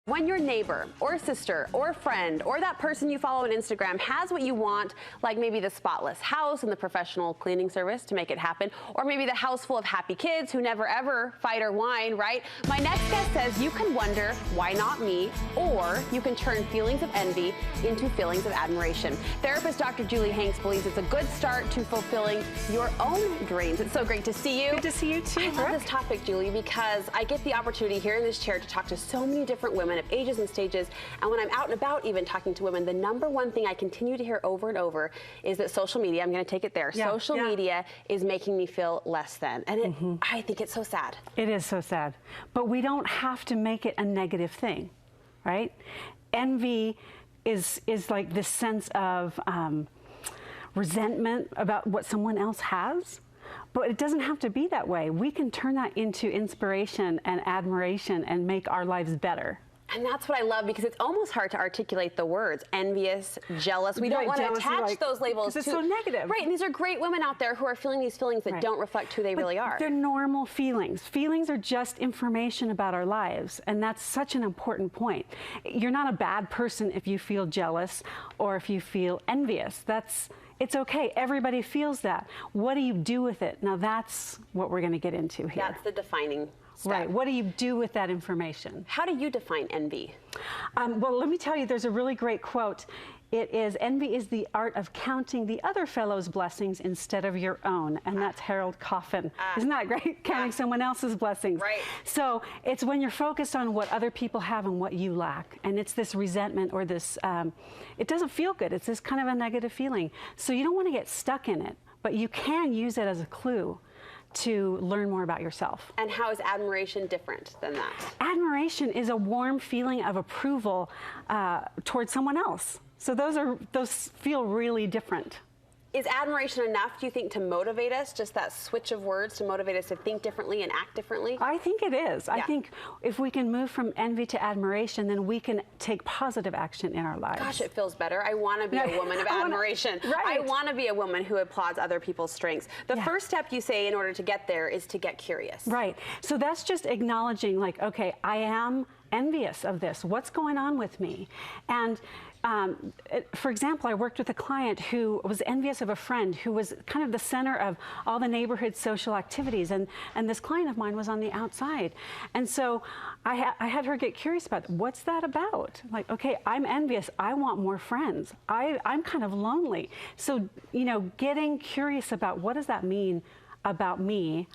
When your neighbor or sister or friend or that person you follow on Instagram has what you want, like maybe the spotless house and the professional cleaning service to make it happen, or maybe the house full of happy kids who never ever fight or whine, right? My next guest says you can wonder, why not me? Or you can turn feelings of envy into feelings of admiration. Therapist Dr. Julie Hanks believes it's a good start to fulfilling your own dreams. It's so great to see you. Good to see you too, I love this topic, Julie, because I get the opportunity here in this chair to talk to so many different women of ages and stages, and when I'm out and about even talking to women, the number one thing I continue to hear over and over is that social media, I'm going to take it there, social media is making me feel less than, and I think it's so sad. It is so sad, but we don't have to make it a negative thing, right? Envy is like this sense of resentment about what someone else has. But it doesn't have to be that way. We can turn that into inspiration and admiration and make our lives better. And that's what I love, because it's almost hard to articulate the words envious, jealous. We don't want to attach those labels to. It's so negative. Right, and these are great women out there who are feeling these feelings that don't reflect who they really are. They're normal feelings. Feelings are just information about our lives, and that's such an important point. You're not a bad person if you feel jealous or if you feel envious. It's okay. Everybody feels that. What do you do with it? Now that's what we're going to get into here. That's the defining step. Right. What do you do with that information? How do you define envy? Well, let me tell you, there's a really great quote. It is, envy is the art of counting the other fellow's blessings instead of your own. And that's Harold Coffin. Isn't that great? Counting someone else's blessings. Right. So it's when you're focused on what other people have and what you lack. And it's this resentment or this, it doesn't feel good. It's this kind of a negative feeling. So you don't want to get stuck in it, but you can use it as a clue to learn more about yourself. And how is admiration different than that? Admiration is a warm feeling of approval towards someone else. So those feel really different. Is admiration enough, do you think, to motivate us? Just that switch of words to motivate us to think differently and act differently? I think it is. Yeah. I think if we can move from envy to admiration, then we can take positive action in our lives. Gosh, it feels better. I want to be a woman of admiration. I want to be a woman who applauds other people's strengths. The first step, you say, in order to get there is to get curious. Right. So that's just acknowledging, like, okay, I am envious of this. What's going on with me? And for example, I worked with a client who was envious of a friend who was kind of the center of all the neighborhood social activities, and this client of mine was on the outside. And so I had her get curious about, what's that about? Like, okay, I'm envious. I want more friends. I'm kind of lonely. So, you know, getting curious about what does that mean about me?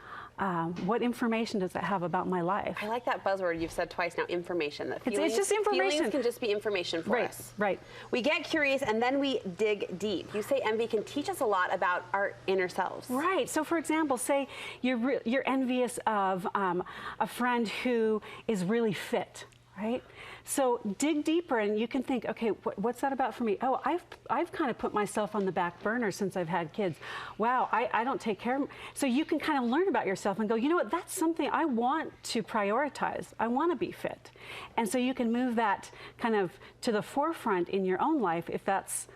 What information does that have about my life? I like that buzzword you've said twice now, information. That it's just information. Feelings can just be information for us. Right. We get curious and then we dig deep. You say envy can teach us a lot about our inner selves. Right. So for example, say you're envious of a friend who is really fit. Right? So dig deeper and you can think, okay, what's that about for me? Oh, I've kind of put myself on the back burner since I've had kids. Wow, I don't take care of. So you can kind of learn about yourself and go, you know what, that's something I want to prioritize. I want to be fit. And so you can move that kind of to the forefront in your own life if that's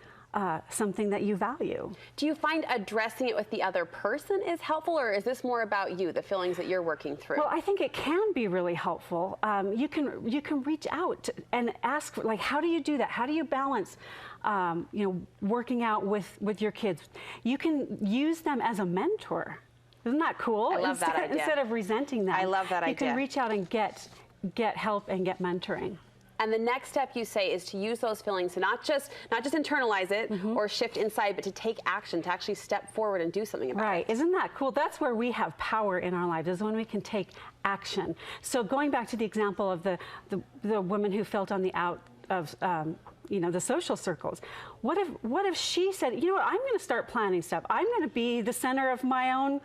something that you value. Do you find addressing it with the other person is helpful, or is this more about you, the feelings that you're working through? Well, I think it can be really helpful. You can reach out and ask, like, how do you do that? How do you balance, you know, working out with your kids? You can use them as a mentor. Isn't that cool? I love that idea. Instead of resenting them. I love that idea. You can reach out and get help and get mentoring. And the next step, you say, is to use those feelings to not just internalize it or shift inside, but to take action, to actually step forward and do something about it. Right. Isn't that cool? That's where we have power in our lives, is when we can take action. So going back to the example of the woman who felt on the out of you know, the social circles. What if she said, you know what, I'm going to start planning stuff. I'm going to be the center of my own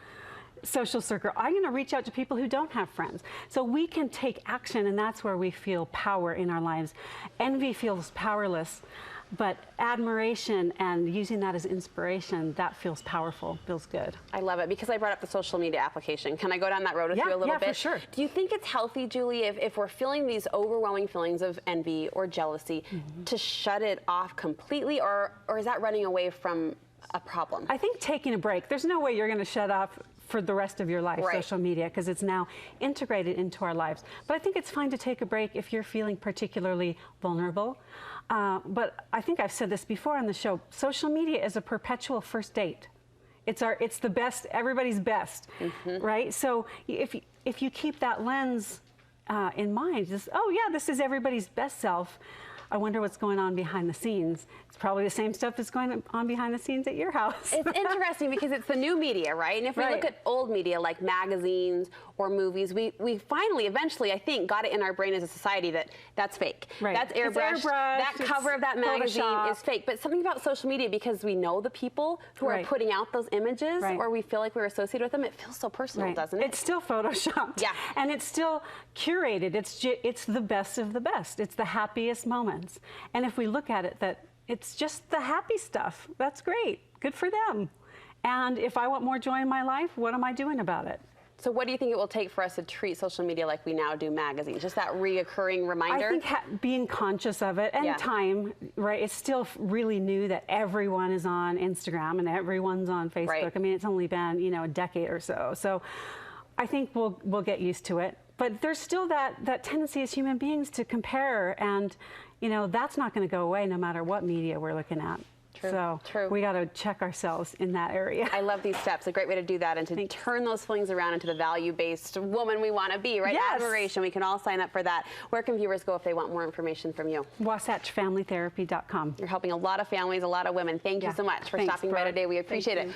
social circle. I'm going to reach out to people who don't have friends. So we can take action, and that's where we feel power in our lives. Envy feels powerless, but admiration and using that as inspiration, that feels powerful, feels good. I love it, because I brought up the social media application. Can I go down that road with you a little bit? Yeah, for sure. Do you think it's healthy, Julie, if we're feeling these overwhelming feelings of envy or jealousy, to shut it off completely, or is that running away from a problem? I think taking a break. There's no way you're going to shut off for the rest of your life, Right. social media, because it's now integrated into our lives. But I think it's fine to take a break if you're feeling particularly vulnerable. But I think I've said this before on the show, social media is a perpetual first date. It's the best, everybody's best, right? So if you keep that lens in mind, just, oh yeah, this is everybody's best self. I wonder what's going on behind the scenes. It's probably the same stuff that's going on behind the scenes at your house. It's interesting because it's the new media, right? And if we Right. look at old media like magazines or movies, we finally, eventually, I think, got it in our brain as a society that that's fake. Right. That's It's airbrushed. That it's cover of that magazine Photoshop. is fake. But something about social media, because we know the people who are Right. putting out those images, Right. or we feel like we're associated with them, it feels so personal, Right. doesn't it? It's still photoshopped. Yeah. And it's still curated. It's the best of the best. It's the happiest moments. And if we look at it that it's just the happy stuff, that's great. Good for them. And if I want more joy in my life, what am I doing about it? So what do you think it will take for us to treat social media like we now do magazines? Just that reoccurring reminder? I think being conscious of it and Yeah. time, right? It's still really new that everyone is on Instagram and everyone's on Facebook. Right. I mean, it's only been, a decade or so. So I think we'll get used to it. But there's still that tendency as human beings to compare, and that's not going to go away no matter what media we're looking at. True, So true. we got to check ourselves in that area. I love these steps. A great way to do that and to turn those feelings around into the value-based woman we want to be, right? Yes. Admiration. We can all sign up for that. Where can viewers go if they want more information from you? WasatchFamilyTherapy.com. You're helping a lot of families, a lot of women. Thank you Yeah. so much for Thanks, stopping by Brooke. today. We Thank appreciate it. you.